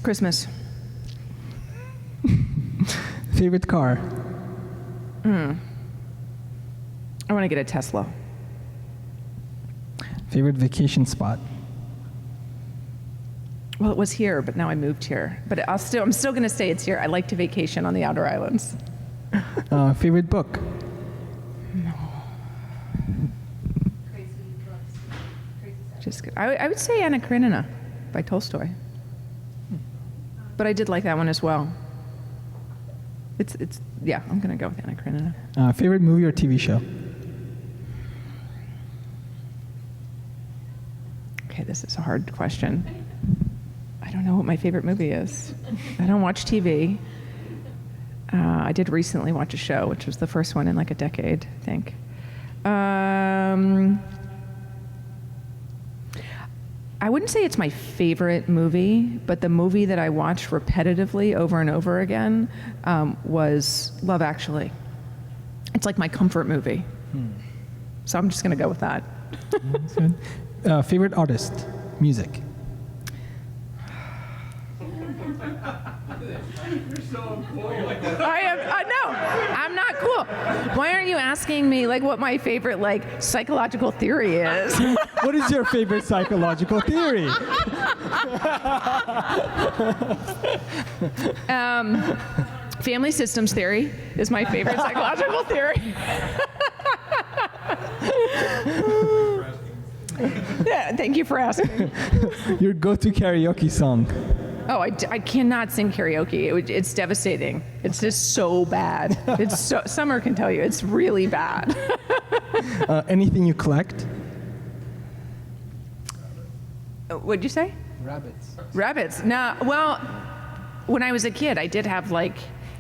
Christmas. Favorite car? I want to get a Tesla. Favorite vacation spot? Well, it was here, but now I moved here. But I'm still going to say it's here. I like to vacation on the outer islands. Favorite book? Just good. I would say Anna Karenina by Tolstoy. But I did like that one as well. Yeah, I'm going to go with Anna Karenina. Favorite movie or TV show? Okay, this is a hard question. I don't know what my favorite movie is. I don't watch TV. I did recently watch a show, which was the first one in like a decade, I think. I wouldn't say it's my favorite movie, but the movie that I watched repetitively over and over again was Love Actually. It's like my comfort movie. So I'm just going to go with that. That's good. Favorite artist? Music? No, I'm not cool. Why aren't you asking me like what my favorite like psychological theory is? What is your favorite psychological theory? Family systems theory is my favorite psychological theory. Yeah, thank you for asking. Your go-to karaoke song? Oh, I cannot sing karaoke. It's devastating. It's just so bad. Summer can tell you, it's really bad. Anything you collect? What'd you say? Rabbits. Rabbits. No, well, when I was a kid, I did have like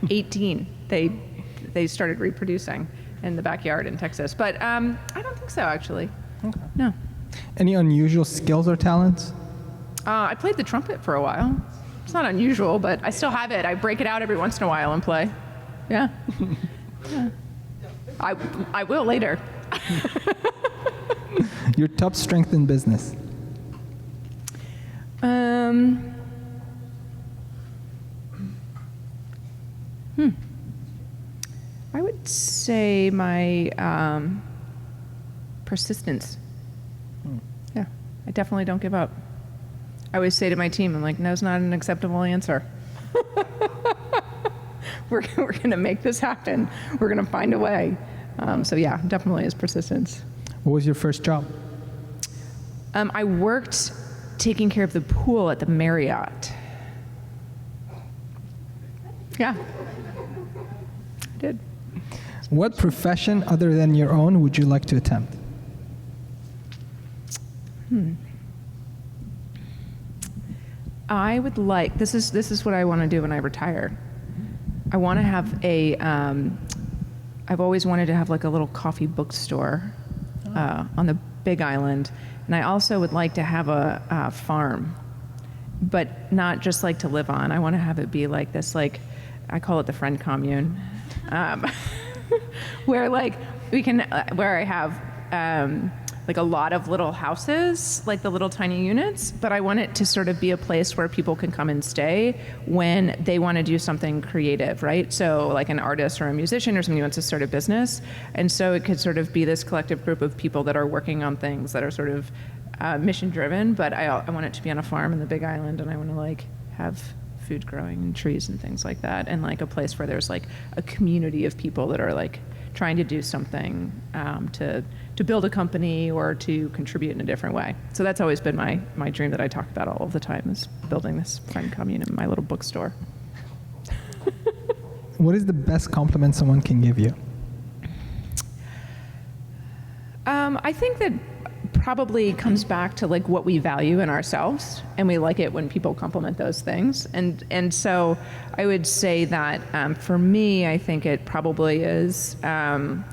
18. They started reproducing in the backyard in Texas. But I don't think so, actually. Okay. No. Any unusual skills or talents? I played the trumpet for a while. It's not unusual, but I still have it. I break it out every once in a while and play. Yeah. Yeah. I will later. Your top strength in business? I would say my persistence. Yeah, I definitely don't give up. I always say to my team, I'm like, no's not an acceptable answer. We're going to make this happen. We're going to find a way. So yeah, definitely is persistence. What was your first job? I worked taking care of the pool at the Marriott. Yeah, I did. What profession other than your own would you like to attempt? I would like, this is what I want to do when I retire. I want to have I've always wanted to have like a little coffee bookstore on the Big Island. And I also would like to have a farm, but not just like to live on. I want to have it be like this, like, I call it the friend commune, where like we can, where I have like a lot of little houses, like the little tiny units, but I want it to sort of be a place where people can come and stay when they want to do something creative, right? So like an artist or a musician or somebody who wants to start a business. And so it could sort of be this collective group of people that are working on things that are sort of mission driven, but I want it to be on a farm in the Big Island, and I want to like have food growing and trees and things like that, and like a place where there's like a community of people that are like trying to do something to build a company or to contribute in a different way. So that's always been my dream that I talk about all of the time, is building this friend commune in my little bookstore. What is the best compliment someone can give you? I think that probably comes back to like what we value in ourselves, and we like it when people compliment those things. And so I would say that for me, I think it probably is around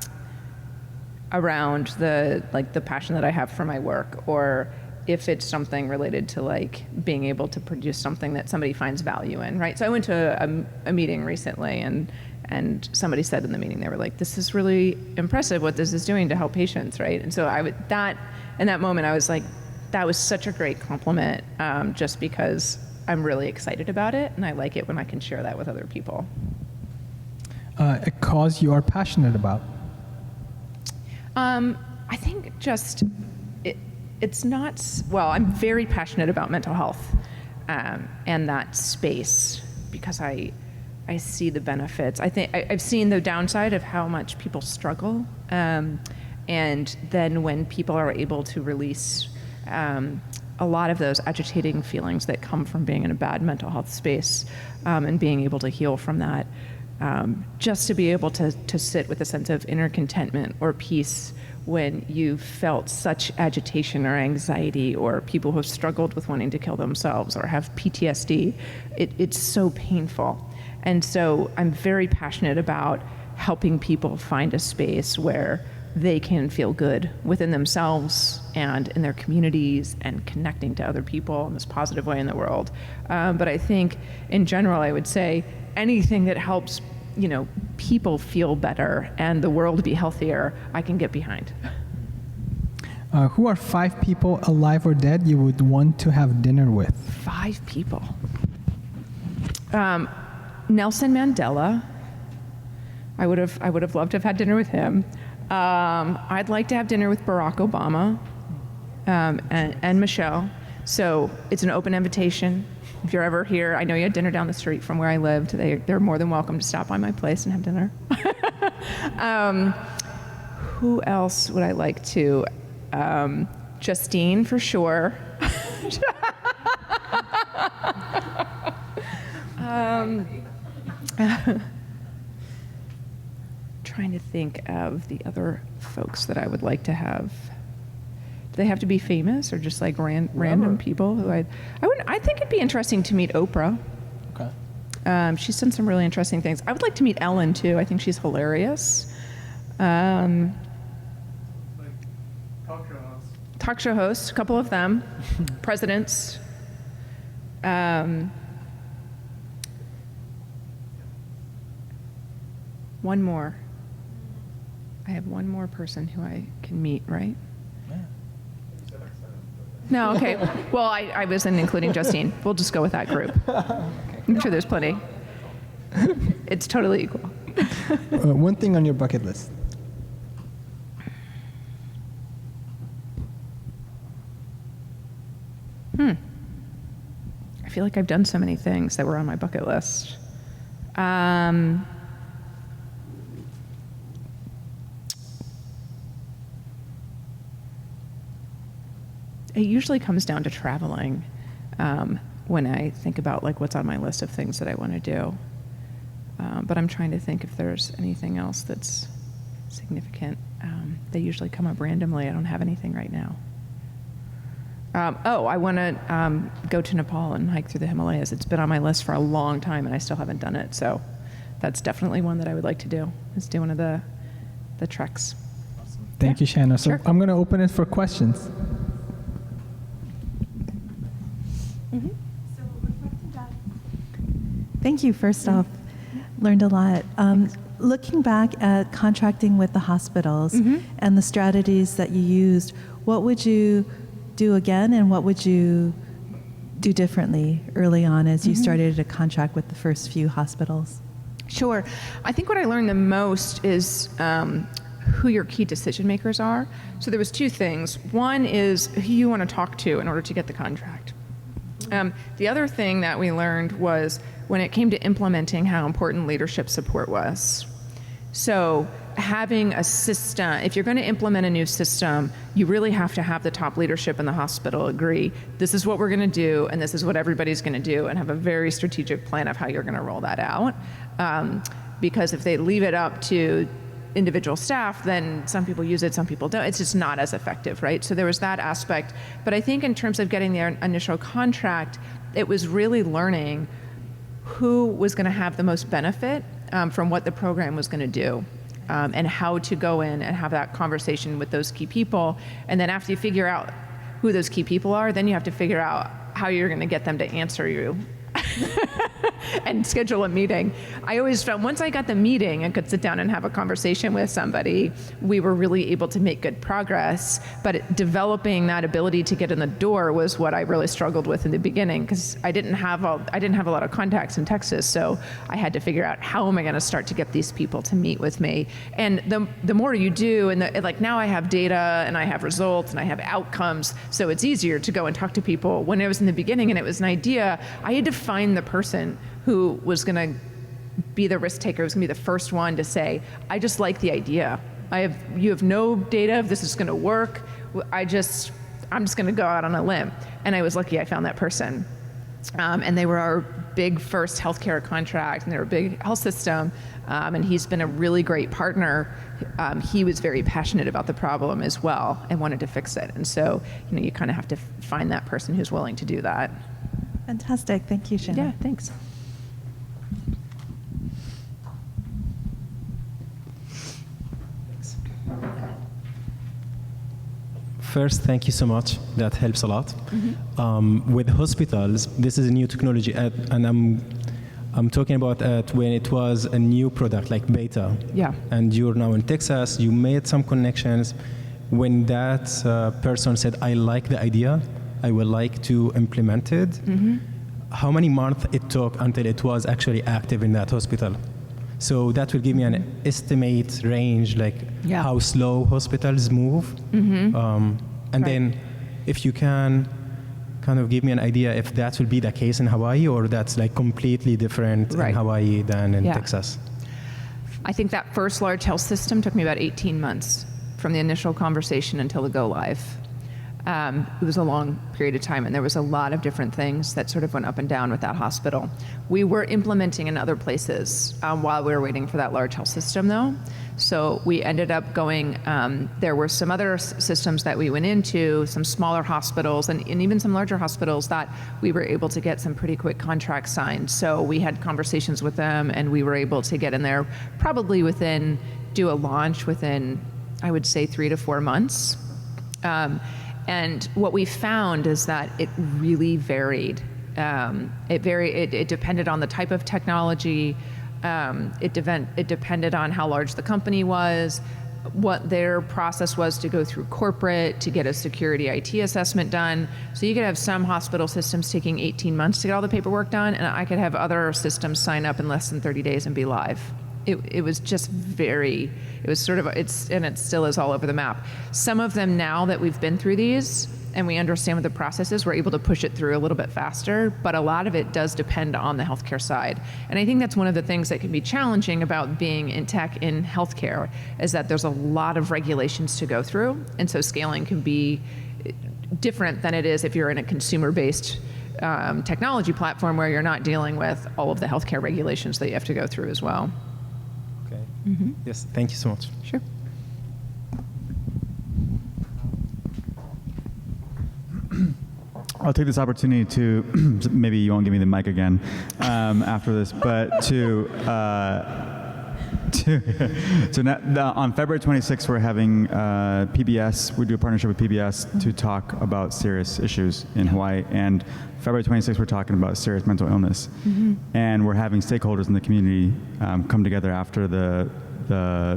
the passion that I have for my work, or if it's something related to like being able to produce something that somebody finds value in, right? So I went to a meeting recently, and somebody said in the meeting, they were like, "This is really impressive what this is doing to help patients," right? And so in that moment, I was like, that was such a great compliment, just because I'm really excited about it, and I like it when I can share that with other people. A cause you are passionate about? I think just, it's not, well, I'm very passionate about mental health and that space, because I see the benefits. I think I've seen the downside of how much people struggle, and then when people are able to release a lot of those agitating feelings that come from being in a bad mental health space, and being able to heal from that, just to be able to sit with a sense of inner contentment or peace when you've felt such agitation or anxiety, or people who have struggled with wanting to kill themselves or have PTSD, it's so painful. And so I'm very passionate about helping people find a space where they can feel good within themselves and in their communities, and connecting to other people in this positive way in the world. But I think in general, I would say anything that helps, people feel better and the world be healthier, I can get behind. Who are 5 people, alive or dead, you would want to have dinner with? 5 people. Nelson Mandela. I would have loved to have had dinner with him. I'd like to have dinner with Barack Obama, and Michelle. So it's an open invitation. If you're ever here, I know you had dinner down the street from where I lived. They're more than welcome to stop by my place and have dinner. Who else would I like to? Justine, for sure. Trying to think of the other folks that I would like to have. Do they have to be famous, or just like random people who I think it'd be interesting to meet Oprah. Okay. She's done some really interesting things. I would like to meet Ellen too. I think she's hilarious. Talk show hosts, a couple of them. Presidents. One more. I have one more person who I can meet, right? Yeah. No, okay. Well, I wasn't including Justine. We'll just go with that group. I'm sure there's plenty. It's totally equal. One thing on your bucket list. I feel like I've done so many things that were on my bucket list. It usually comes down to traveling when I think about like what's on my list of things that I want to do. But I'm trying to think if there's anything else that's significant. They usually come up randomly. I don't have anything right now. I want to go to Nepal and hike through the Himalayas. It's been on my list for a long time, and I still haven't done it. So that's definitely one that I would like to do, is do one of the treks. Awesome. Thank you, Shana. So Sure. I'm going to open it for questions. Thank you. First off, learned a lot. Looking back at contracting with the hospitals and the strategies that you used, what would you do again, and what would you do differently early on as you started a contract with the first few hospitals? Sure. I think what I learned the most is who your key decision makers are. So there was two things. One is who you want to talk to in order to get the contract. The other thing that we learned was when it came to implementing how important leadership support was. So having a system, if you're going to implement a new system, you really have to have the top leadership in the hospital agree, this is what we're going to do, and this is what everybody's going to do, and have a very strategic plan of how you're going to roll that out. Because if they leave it up to individual staff, then some people use it, some people don't. It's just not as effective, right? So there was that aspect. But I think in terms of getting the initial contract, it was really learning who was going to have the most benefit from what the program was going to do, and how to go in and have that conversation with those key people. And then after you figure out who those key people are, then you have to figure out how you're going to get them to answer you and schedule a meeting. I always felt once I got the meeting and could sit down and have a conversation with somebody, we were really able to make good progress. But developing that ability to get in the door was what I really struggled with in the beginning, because I didn't have a lot of contacts in Texas, so I had to figure out how am I going to start to get these people to meet with me. And the more you do, and like now I have data and I have results and I have outcomes, so it's easier to go and talk to people. When it was in the beginning and it was an idea, I had to find the person who was going to be the risk taker, who was going to be the first one to say, I just like the idea. You have no data if this is going to work. I'm just going to go out on a limb. And I was lucky I found that person. And they were our big first healthcare contract, and they were a big health system. And he's been a really great partner. He was very passionate about the problem as well and wanted to fix it. And so, you kind of have to find that person who's willing to do that. Fantastic. Thank you, Shana. Yeah, thanks. First, thank you so much. That helps a lot. With hospitals, this is a new technology, and I'm talking about when it was a new product like beta. Yeah. And you're now in Texas. You made some connections. When that person said, "I like the idea, I would like to implement it," how many months it took until it was actually active in that hospital? So that will give me an estimate range, like how slow hospitals move. And then if you can kind of give me an idea if that will be the case in Hawaii, or that's like completely different in Hawaii than in Texas. I think that first large health system took me about 18 months from the initial conversation until the go live. It was a long period of time, and there was a lot of different things that sort of went up and down with that hospital. We were implementing in other places while we were waiting for that large health system, though. So we ended up going, there were some other systems that we went into, some smaller hospitals, and even some larger hospitals that we were able to get some pretty quick contracts signed. So we had conversations with them, and we were able to get in there probably do a launch within, I would say, 3 to 4 months. And what we found is that it really varied. It depended on the type of technology. It depended on how large the company was, what their process was to go through corporate to get a security IT assessment done. So you could have some hospital systems taking 18 months to get all the paperwork done, and I could have other systems sign up in less than 30 days and be live. It was just it still is all over the map. Some of them, now that we've been through these and we understand what the process is, we're able to push it through a little bit faster, but a lot of it does depend on the healthcare side. And I think that's one of the things that can be challenging about being in tech in healthcare, is that there's a lot of regulations to go through, and so scaling can be different than it is if you're in a consumer-based technology platform where you're not dealing with all of the healthcare regulations that you have to go through as well. Yes, thank you so much. Sure. I'll take this opportunity to, maybe you won't give me the mic again after this, but on February 26th, we're having PBS, we do a partnership with PBS to talk about serious issues in Hawaii, and February 26th, we're talking about serious mental illness. And we're having stakeholders in the community come together after the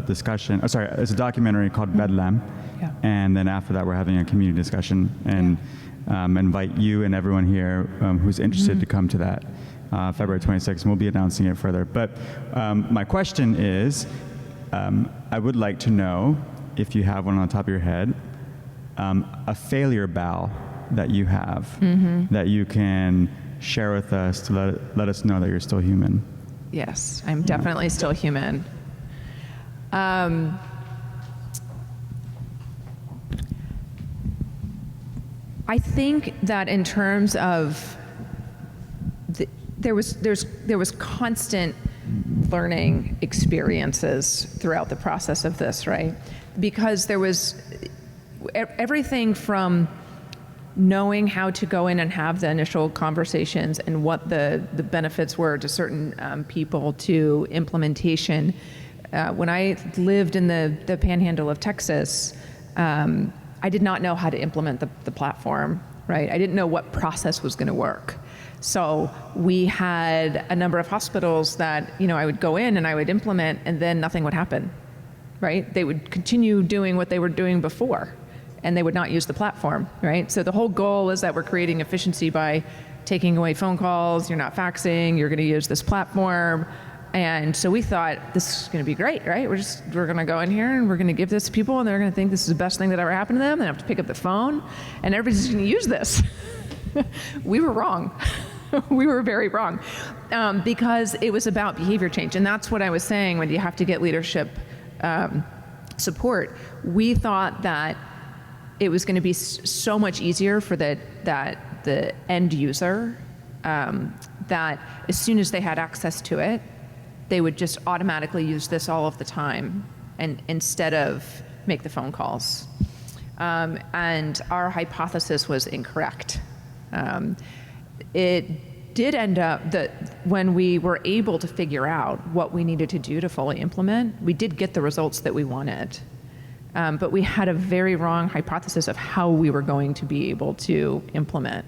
discussion. It's a documentary called Bedlam, Yeah. And then after that, we're having a community discussion and invite you and everyone here who's interested to come to that February 26th. And we'll be announcing it further. But my question is, I would like to know, if you have one on the top of your head, a failure bow that you have that you can share with us to let us know that you're still human. Yes, I'm definitely still human. I think that in terms of there was constant learning experiences throughout the process of this, right? Because there was everything from knowing how to go in and have the initial conversations and what the benefits were to certain people, to implementation. When I lived in the panhandle of Texas, I did not know how to implement the platform, right? I didn't know what process was going to work. So we had a number of hospitals that, I would go in and I would implement, and then nothing would happen, right? They would continue doing what they were doing before, and they would not use the platform, right? So the whole goal is that we're creating efficiency by taking away phone calls, you're not faxing, you're going to use this platform. And so we thought, this is going to be great, right? We're going to go in here and we're going to give this to people, and they're going to think this is the best thing that ever happened to them. They have to pick up the phone, and everybody's going to use this. We were wrong. We were very wrong, because it was about behavior change. And that's what I was saying, when you have to get leadership support. We thought that it was going to be so much easier for the end user, that as soon as they had access to it, they would just automatically use this all of the time, and instead of make the phone calls. And our hypothesis was incorrect. It did end up that when we were able to figure out what we needed to do to fully implement, we did get the results that we wanted. But we had a very wrong hypothesis of how we were going to be able to implement.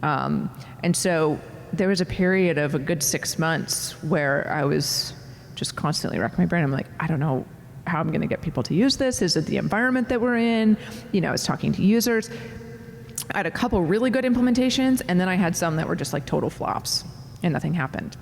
And so there was a period of a good 6 months where I was just constantly racking my brain. I'm like, I don't know how I'm going to get people to use this. Is it the environment that we're in? I was talking to users. I had a couple really good implementations, and then I had some that were just like total flops, and nothing happened.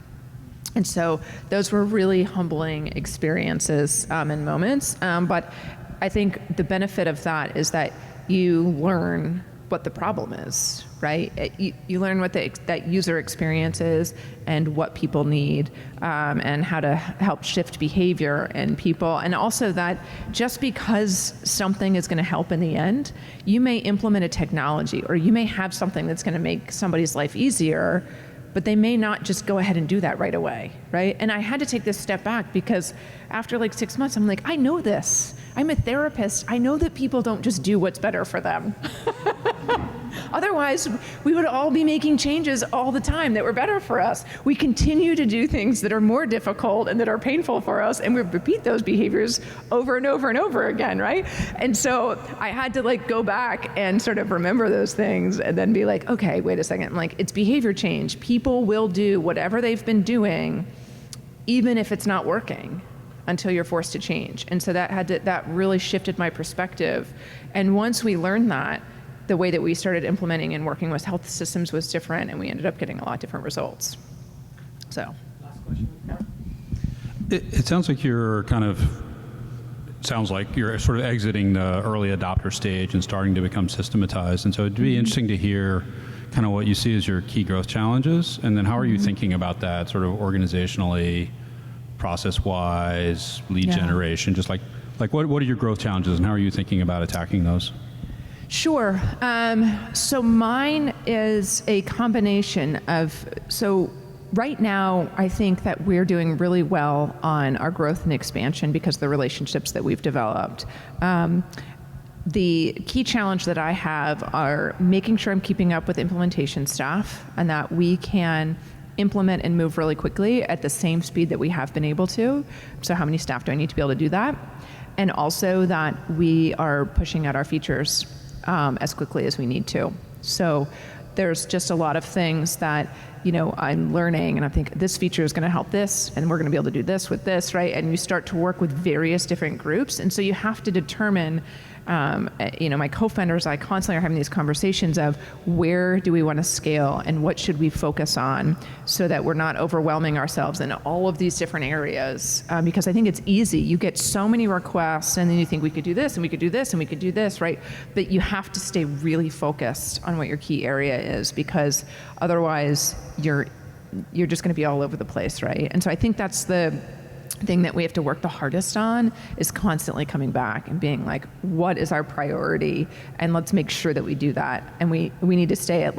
And so those were really humbling experiences and moments. But I think the benefit of that is that you learn what the problem is, right? You learn what that user experience is and what people need, and how to help shift behavior in people. And also that just because something is going to help in the end, you may implement a technology, or you may have something that's going to make somebody's life easier, but they may not just go ahead and do that right away, right? And I had to take this step back, because after like 6 months, I'm like, I know this. I'm a therapist. I know that people don't just do what's better for them. Otherwise, we would all be making changes all the time that were better for us. We continue to do things that are more difficult and that are painful for us, and we repeat those behaviors over and over and over again, right? And so I had to go back and sort of remember those things, and then be like, okay, wait a second. It's behavior change. People will do whatever they've been doing, even if it's not working, until you're forced to change. And so that really shifted my perspective. And once we learned that, the way that we started implementing and working with health systems was different, and we ended up getting a lot different results. So. Last question. Yeah. It sounds like you're sort of exiting the early adopter stage and starting to become systematized. And so it'd be interesting to hear kind of what you see as your key growth challenges, and then how are you thinking about that sort of organizationally, process-wise, lead generation, just like what are your growth challenges, and how are you thinking about attacking those? Sure. So mine is a combination of, right now, I think that we're doing really well on our growth and expansion because of the relationships that we've developed. The key challenge that I have are making sure I'm keeping up with implementation staff, and that we can implement and move really quickly at the same speed that we have been able to. So how many staff do I need to be able to do that? And also that we are pushing out our features as quickly as we need to. So there's just a lot of things that I'm learning, and I think this feature is going to help this, and we're going to be able to do this with this, right? And you start to work with various different groups, and so you have to determine My co-founders, I constantly are having these conversations of where do we want to scale and what should we focus on so that we're not overwhelming ourselves in all of these different areas. Because I think it's easy. You get so many requests and then you think we could do this and we could do this and we could do this, right? But you have to stay really focused on what your key area is, because otherwise you're just going to be all over the place, right? And so I think that's the thing that we have to work the hardest on, is constantly coming back and being like, what is our priority? And let's make sure that we do that. And we need to stay at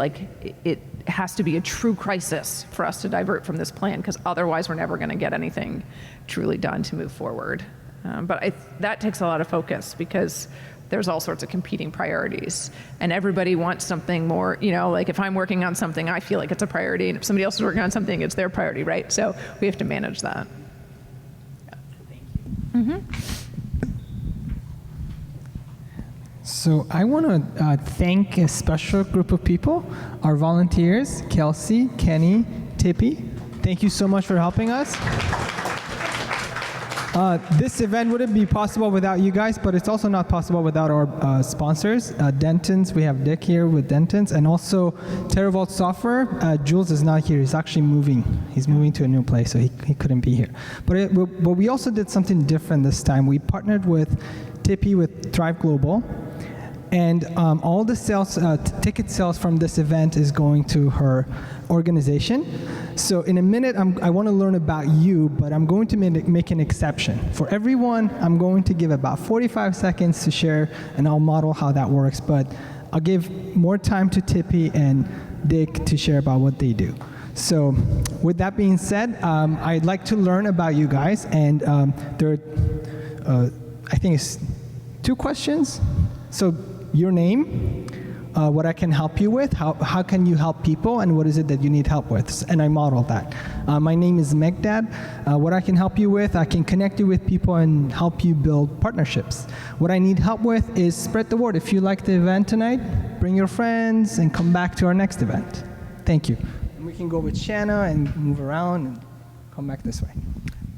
it has to be a true crisis for us to divert from this plan, because otherwise we're never going to get anything truly done to move forward. But that takes a lot of focus, because there's all sorts of competing priorities, and everybody wants something more, like if I'm working on something, I feel like it's a priority, and if somebody else is working on something, it's their priority, right? So we have to manage that. So I want to thank a special group of people, our volunteers, Kelsey, Kenny, Tippy. Thank you so much for helping us. This event wouldn't be possible without you guys, but it's also not possible without our sponsors, Dentons. We have Dick here with Dentons, and also TerraVault Software. Jules is not here. He's actually moving. He's moving to a new place, so he couldn't be here. But we also did something different this time. We partnered with Tippy with Thrive Global, and all the sales, ticket sales from this event is going to her organization. So in a minute, I want to learn about you, but I'm going to make an exception. For everyone, I'm going to give about 45 seconds to share, and I'll model how that works. But I'll give more time to Tippy and Dick to share about what they do. So with that being said, I'd like to learn about you guys. And there are, I think it's 2 questions. So your name, what I can help you with, how can you help people, and what is it that you need help with? And I modeled that. My name is Megdad. What I can help you with, I can connect you with people and help you build partnerships. What I need help with is spread the word. If you like the event tonight, bring your friends and come back to our next event. Thank you. And we can go with Shana and move around and come back this way.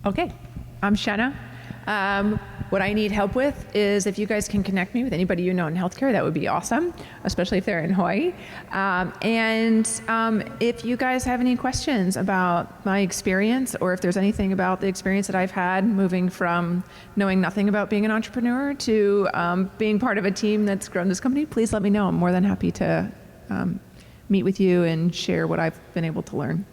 Okay, I'm Shana. What I need help with is if you guys can connect me with anybody you know in healthcare, that would be awesome, especially if they're in Hawaii. If you guys have any questions about my experience, or if there's anything about the experience that I've had moving from knowing nothing about being an entrepreneur to being part of a team that's grown this company, please let me know. I'm more than happy to meet with you and share what I've been able to learn.